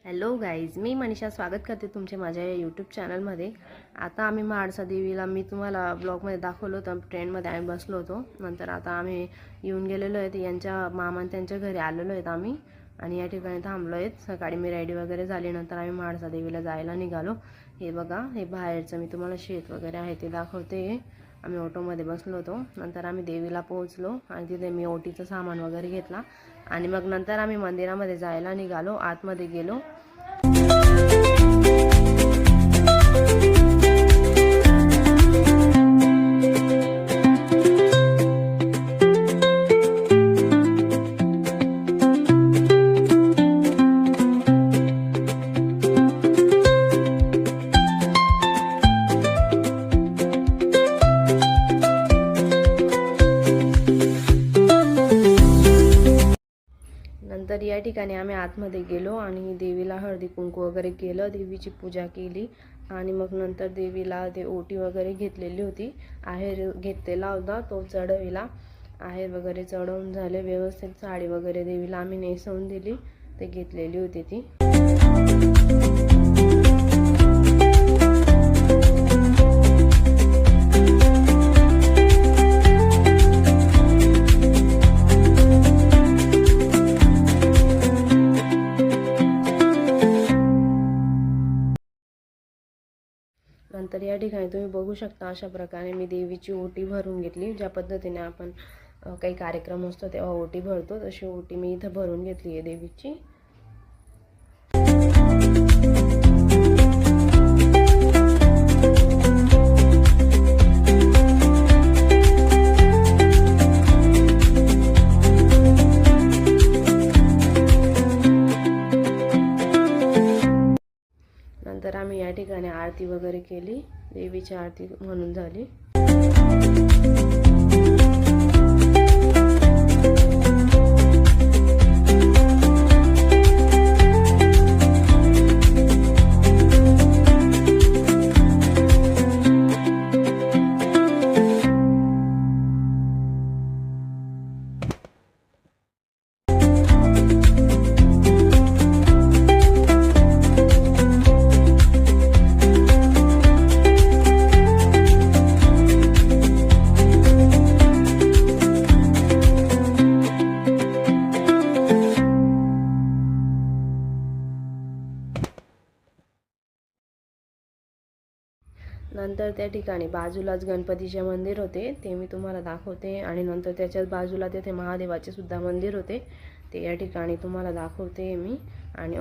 Hello guys, मी मनीषा स्वागत करते तुमचे माझ्या यूट्यूब चॅनलमध्ये। आता आम्ही म्हाळसा देवीला मी तुम्हाला ब्लॉगमध्ये दाखवलं होतं, ट्रेनमध्ये आम्ही बसलो होतो। नंतर आता आम्ही येऊन गेलेलो आहेत, यांच्या मामा त्यांच्या घरी आलेलो आहेत आम्ही आणि या ठिकाणी थांबलो आहेत। सकाळी मी रेडी वगैरे झाली, नंतर आम्ही म्हाळसा देवीला जायला निघालो। हे बघा, हे बाहेरचं मी तुम्हाला शेत वगैरे आहे ते दाखवते। आम्ही ऑटोमध्ये बसलो होतो, नंतर आम्ही देवीला पोहोचलो आणि तिथे मी ओटीचं सामान वगैरे घेतला आणि मग नंतर आम्ही मंदिरामध्ये जायला निघालो, आतमध्ये गेलो। नंतर या ठिकाणी आम्ही आतमध्ये गेलो आणि देवीला हळदी कुंकू वगैरे केलं, देवीची पूजा केली आणि मग नंतर देवीला ते ओटी वगैरे घेतलेली होती, आहेर घेतलेला होता तो चढविला। आहेर वगैरे चढवून झाले व्यवस्थित, साडी वगैरे देवीला आम्ही नेसवून दिली, ते घेतलेली होती ती। नंतर या ठिकाणी तुम्ही बघू शकता, अशा प्रकारे मी देवीची ओटी भरून घेतली। ज्या पद्धतीने आपण काही कार्यक्रम असतो तेव्हा ओटी भरतो, तशी ओटी मी इथं भरून घेतली आहे देवीची। नंतर आम्ही या ठिकाणी आरती वगैरे केली, देवीची आरती म्हणून झाली। नंतर त्या ठिकाणी बाजूलाच गणपतीचे मंदिर होते, ते मी तुम्हाला दाखवते आणि नंतर त्याच्याच बाजूला तेथे महादेवाचे सुद्धा मंदिर होते, ते या ठिकाणी तुम्हाला दाखवते मी। आणि